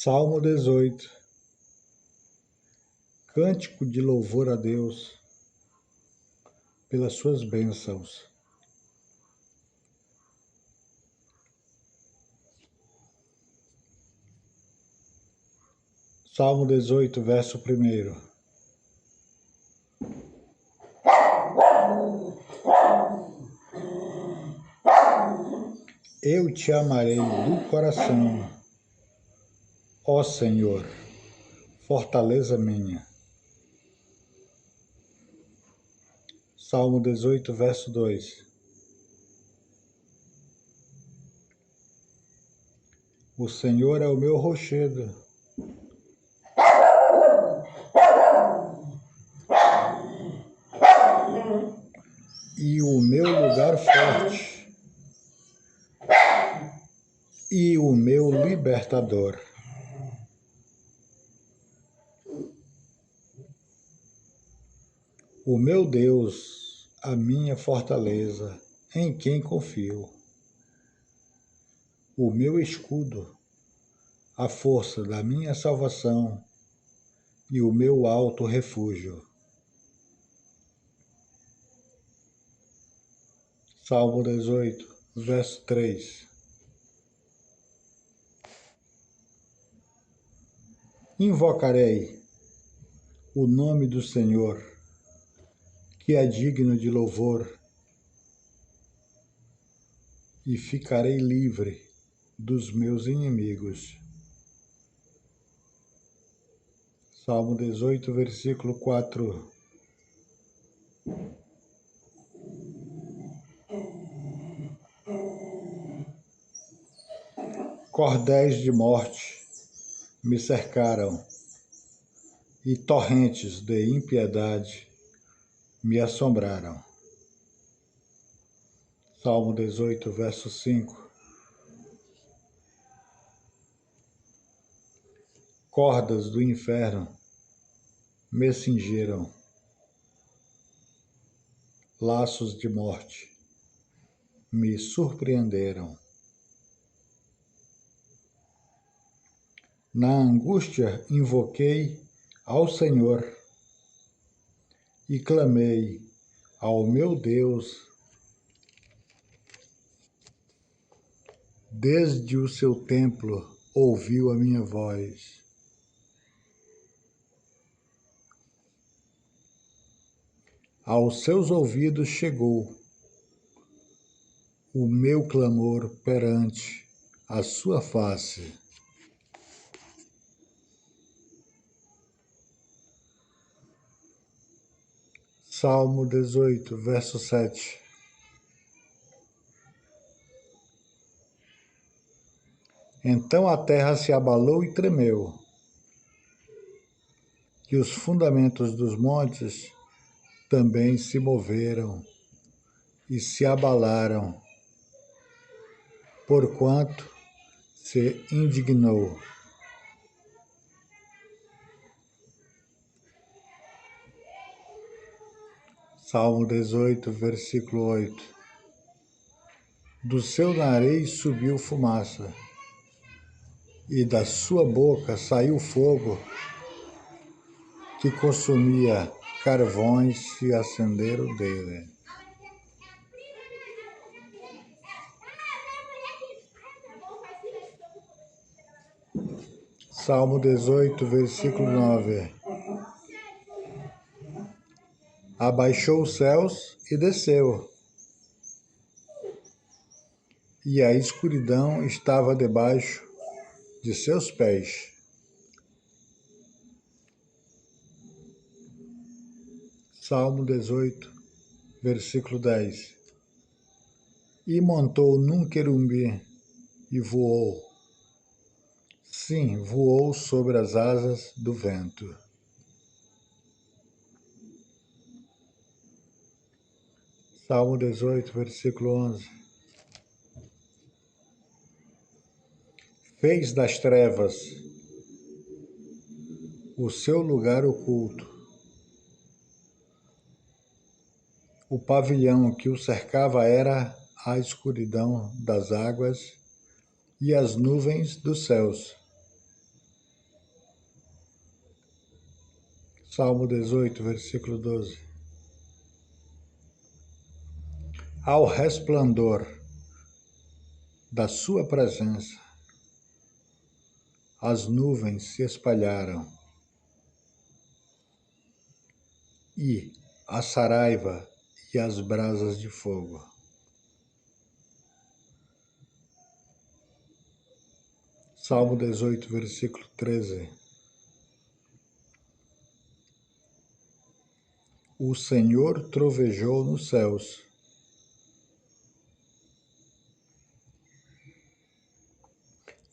Salmo 18. Cântico de louvor a Deus pelas suas bênçãos. Salmo 18, verso 1. Eu te amarei do coração, ó Senhor, fortaleza minha. Salmo 18, verso 2. O Senhor é o meu rochedo e o meu lugar forte e o meu libertador. O meu Deus, a minha fortaleza, em quem confio. O meu escudo, a força da minha salvação e o meu alto refúgio. Salmo 18, verso 3. Invocarei o nome do Senhor, que é digno de louvor, e ficarei livre dos meus inimigos. Salmo 18, versículo 4. Cordéis de morte me cercaram, e torrentes de impiedade me assombraram. Salmo 18, verso 5. Cordas do inferno me cingiram, laços de morte me surpreenderam. Na angústia invoquei ao Senhor e clamei ao meu Deus. Desde o seu templo ouviu a minha voz. Aos seus ouvidos chegou o meu clamor perante a sua face. Salmo 18, verso 7. Então a terra se abalou e tremeu, e os fundamentos dos montes também se moveram e se abalaram, porquanto se indignou. Salmo 18, versículo 8. Do seu nariz subiu fumaça, e da sua boca saiu fogo, que consumia carvões se acenderam dele. Salmo 18, versículo 9. Abaixou os céus e desceu, e a escuridão estava debaixo de seus pés. Salmo 18, versículo 10. E montou num querubim e voou. Sim, voou sobre as asas do vento. Salmo 18, versículo 11. Fez das trevas o seu lugar oculto. O pavilhão que o cercava era a escuridão das águas e as nuvens dos céus. Salmo 18, versículo 12. Ao resplendor da sua presença, as nuvens se espalharam e a saraiva e as brasas de fogo. Salmo 18, versículo 13. O Senhor trovejou nos céus.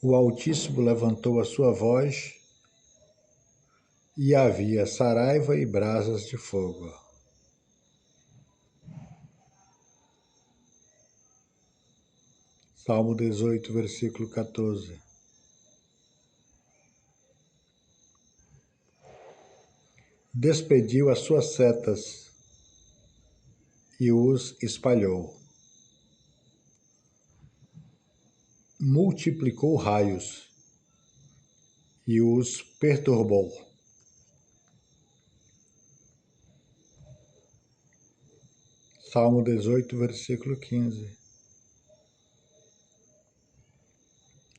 O Altíssimo levantou a sua voz e havia saraiva e brasas de fogo. Salmo 18, versículo 14. Despediu as suas setas e os espalhou. Multiplicou raios e os perturbou. Salmo 18, versículo 15.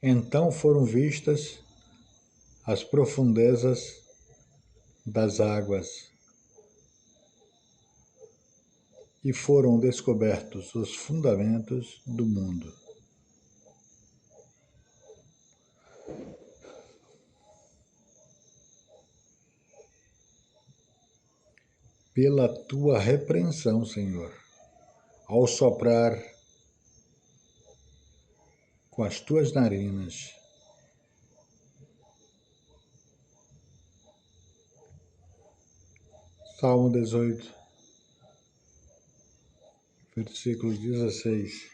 Então foram vistas as profundezas das águas e foram descobertos os fundamentos do mundo. Pela tua repreensão, Senhor, ao soprar com as tuas narinas, Salmo 18, versículo 16.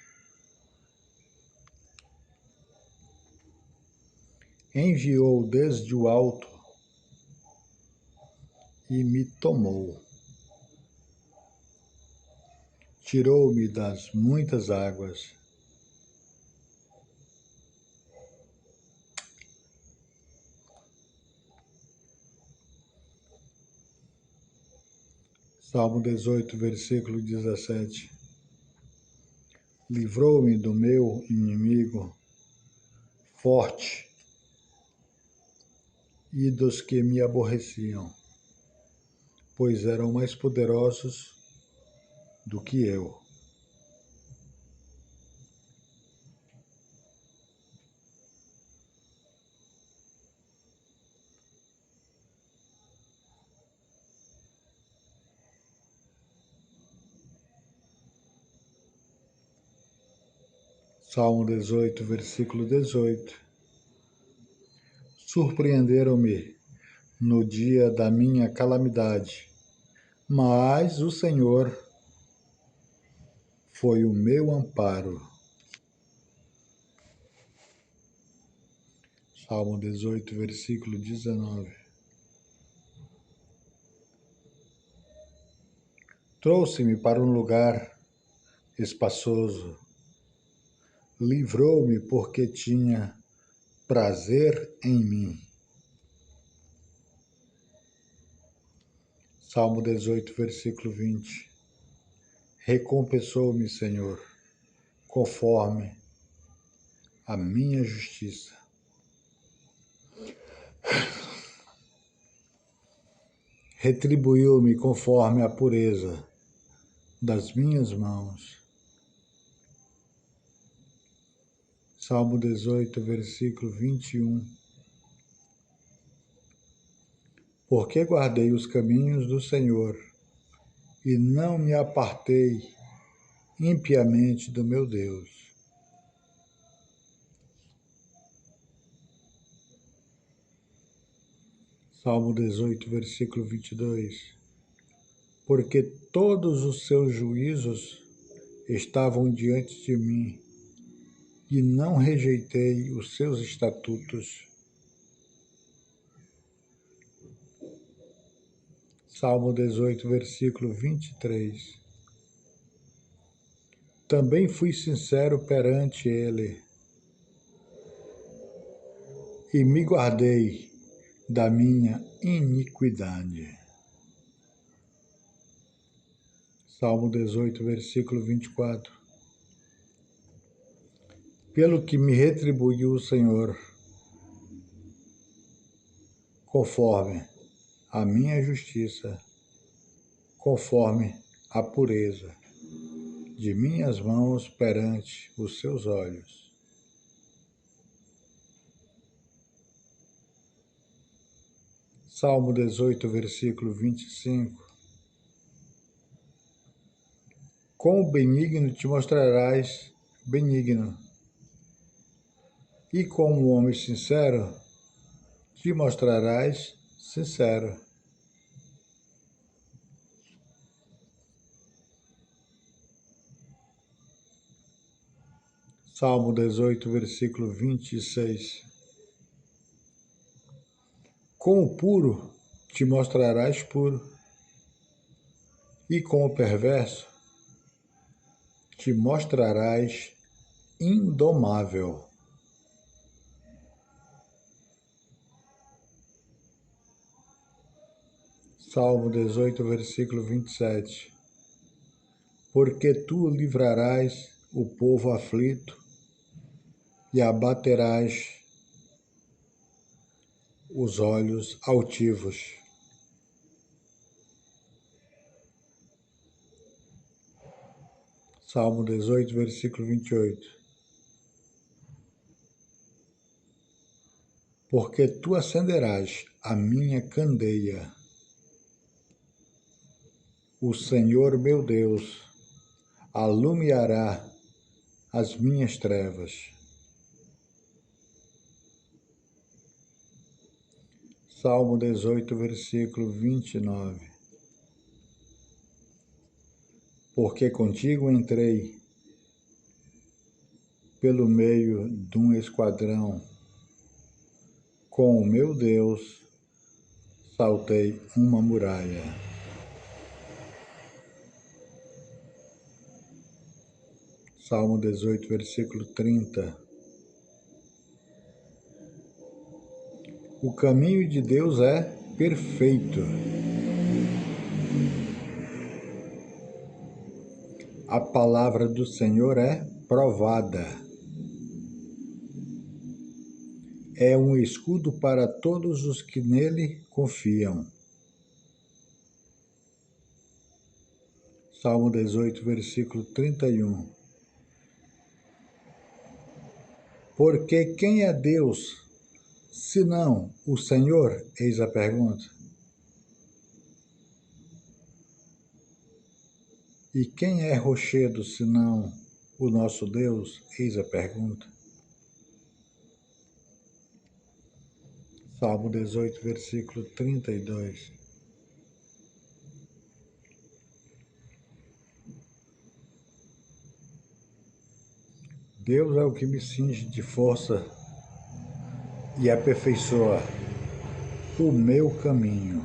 Enviou desde o alto e me tomou. Tirou-me das muitas águas. Salmo 18, versículo 17. Livrou-me do meu inimigo forte e dos que me aborreciam, pois eram mais poderosos do que eu. Salmo 18, versículo 18. Surpreenderam-me no dia da minha calamidade, mas o Senhor foi o meu amparo. Salmo 18, versículo 19. Trouxe-me para um lugar espaçoso, livrou-me porque tinha prazer em mim. Salmo 18, versículo 20. Recompensou-me, Senhor, conforme a minha justiça. Retribuiu-me conforme a pureza das minhas mãos. Salmo 18, versículo 21. Porque guardei os caminhos do Senhor e não me apartei impiamente do meu Deus. Salmo 18, versículo 22. Porque todos os seus juízos estavam diante de mim e não rejeitei os seus estatutos. Salmo 18, versículo 23. Também fui sincero perante ele e me guardei da minha iniquidade. Salmo 18, versículo 24. Pelo que me retribuiu o Senhor, conforme a minha justiça, conforme a pureza de minhas mãos perante os seus olhos. Salmo 18, versículo 25. Quão benigno te mostrarás benigno, e como homem sincero, te mostrarás sincero. Salmo 18, versículo 26. Com o puro te mostrarás puro, e com o perverso te mostrarás indomável. Salmo 18, versículo 27. Porque tu livrarás o povo aflito e abaterás os olhos altivos. Salmo 18, versículo 28. Porque tu acenderás a minha candeia, o Senhor meu Deus alumiará as minhas trevas. Salmo 18, versículo 29. Porque contigo entrei pelo meio de um esquadrão, com o meu Deus saltei uma muralha. Salmo 18, versículo 30. O caminho de Deus é perfeito. A palavra do Senhor é provada. É um escudo para todos os que nele confiam. Salmo 18, versículo 31. Porque quem é Deus, senão o Senhor? Eis a pergunta. E quem é rochedo, senão o nosso Deus? Eis a pergunta. Salmo 18, versículo 32. Deus é o que me cinge de força e aperfeiçoa o meu caminho.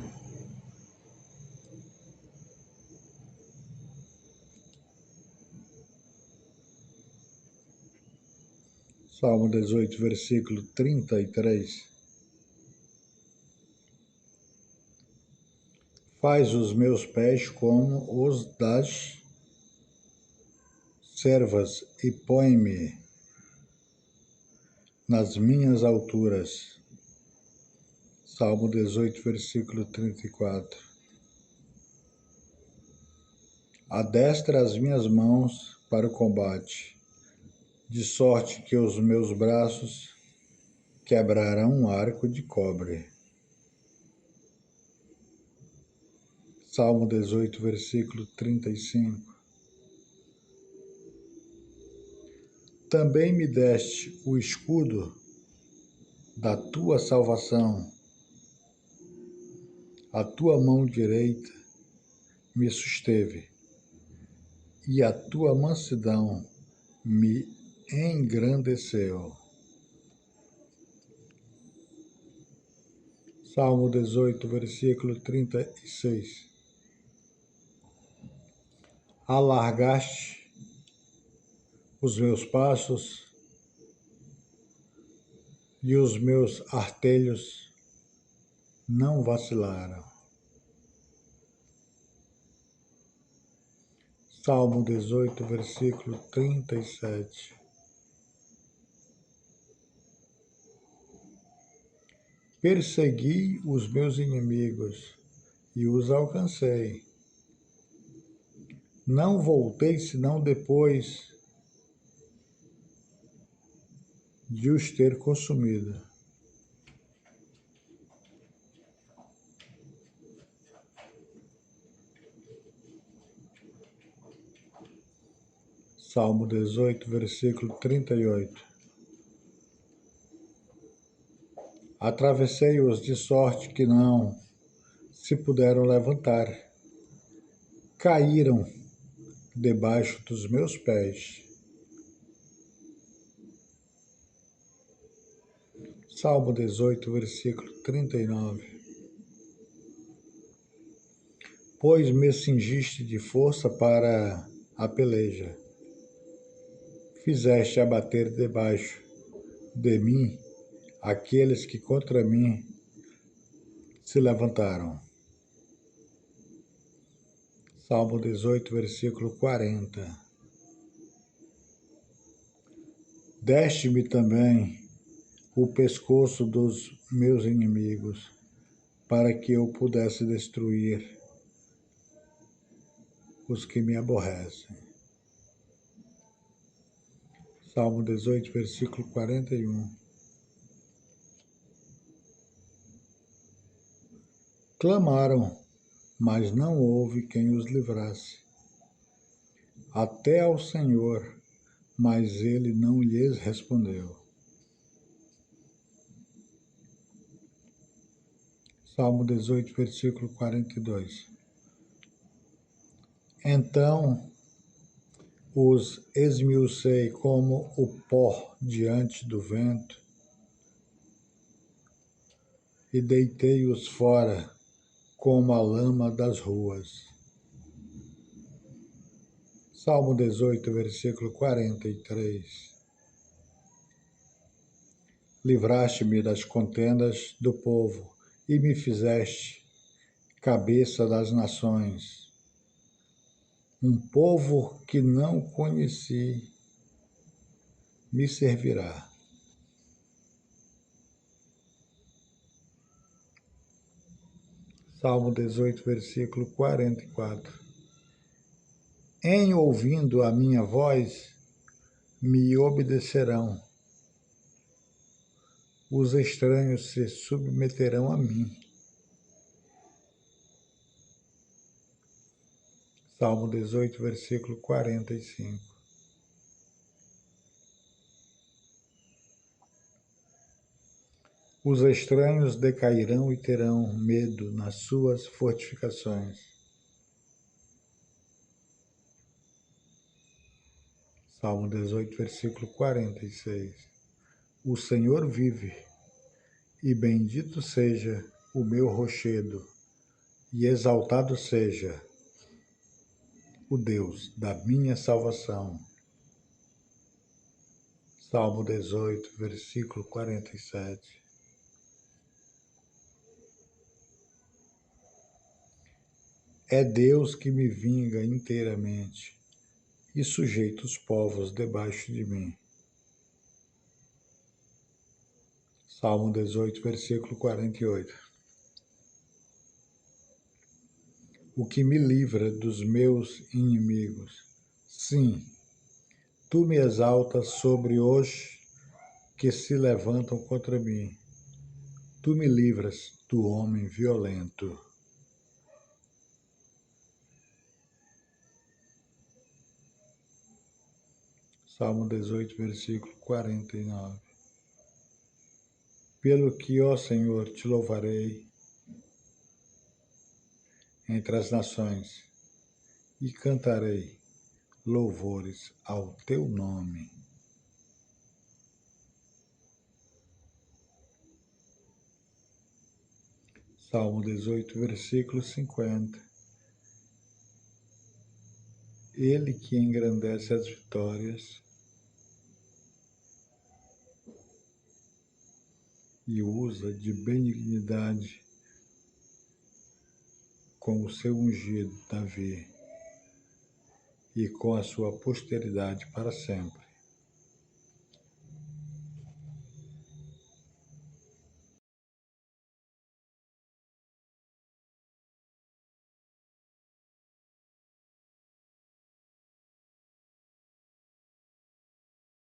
Salmo 18, versículo 33. Faz os meus pés como os das servas e põe-me nas minhas alturas. Salmo 18, versículo 34. Adestra as minhas mãos para o combate, de sorte que os meus braços quebrarão um arco de cobre. Salmo 18, versículo 35. Também me deste o escudo da tua salvação. A tua mão direita me susteve, e a tua mansidão me engrandeceu. Salmo 18, versículo 36. Alargaste os meus passos e os meus artelhos não vacilaram. Salmo 18, versículo 37. Persegui os meus inimigos e os alcancei. Não voltei senão depois de os ter consumido. Salmo 18, versículo 38. Atravessei-os de sorte que não se puderam levantar. Caíram debaixo dos meus pés. Salmo 18, versículo 39. Pois me cingiste de força para a peleja. Fizeste abater debaixo de mim aqueles que contra mim se levantaram. Salmo 18, versículo 40. Deste-me também o pescoço dos meus inimigos, para que eu pudesse destruir os que me aborrecem. Salmo 18, versículo 41. Clamaram, mas não houve quem os livrasse. Até ao Senhor, mas ele não lhes respondeu. Salmo 18, versículo 42. Então os esmiucei como o pó diante do vento e deitei-os fora como a lama das ruas. Salmo 18, versículo 43. Livraste-me das contendas do povo e me fizeste cabeça das nações. Um povo que não conheci me servirá. Salmo 18, versículo 44. Em ouvindo a minha voz, me obedecerão. Os estranhos se submeterão a mim. Salmo 18, versículo 45. Os estranhos decairão e terão medo nas suas fortificações. Salmo 18, versículo 46. O Senhor vive, e bendito seja o meu rochedo, e exaltado seja o Deus da minha salvação. Salmo 18, versículo 47. É Deus que me vinga inteiramente e sujeita os povos debaixo de mim. Salmo 18, versículo 48. O que me livra dos meus inimigos. Sim, tu me exaltas sobre os que se levantam contra mim. Tu me livras do homem violento. Salmo 18, versículo 49. Pelo que, ó Senhor, te louvarei entre as nações e cantarei louvores ao teu nome. Salmo 18, versículo 50. Ele que engrandece as vitórias e usa de benignidade com o seu ungido, Davi. e com a sua posteridade para sempre.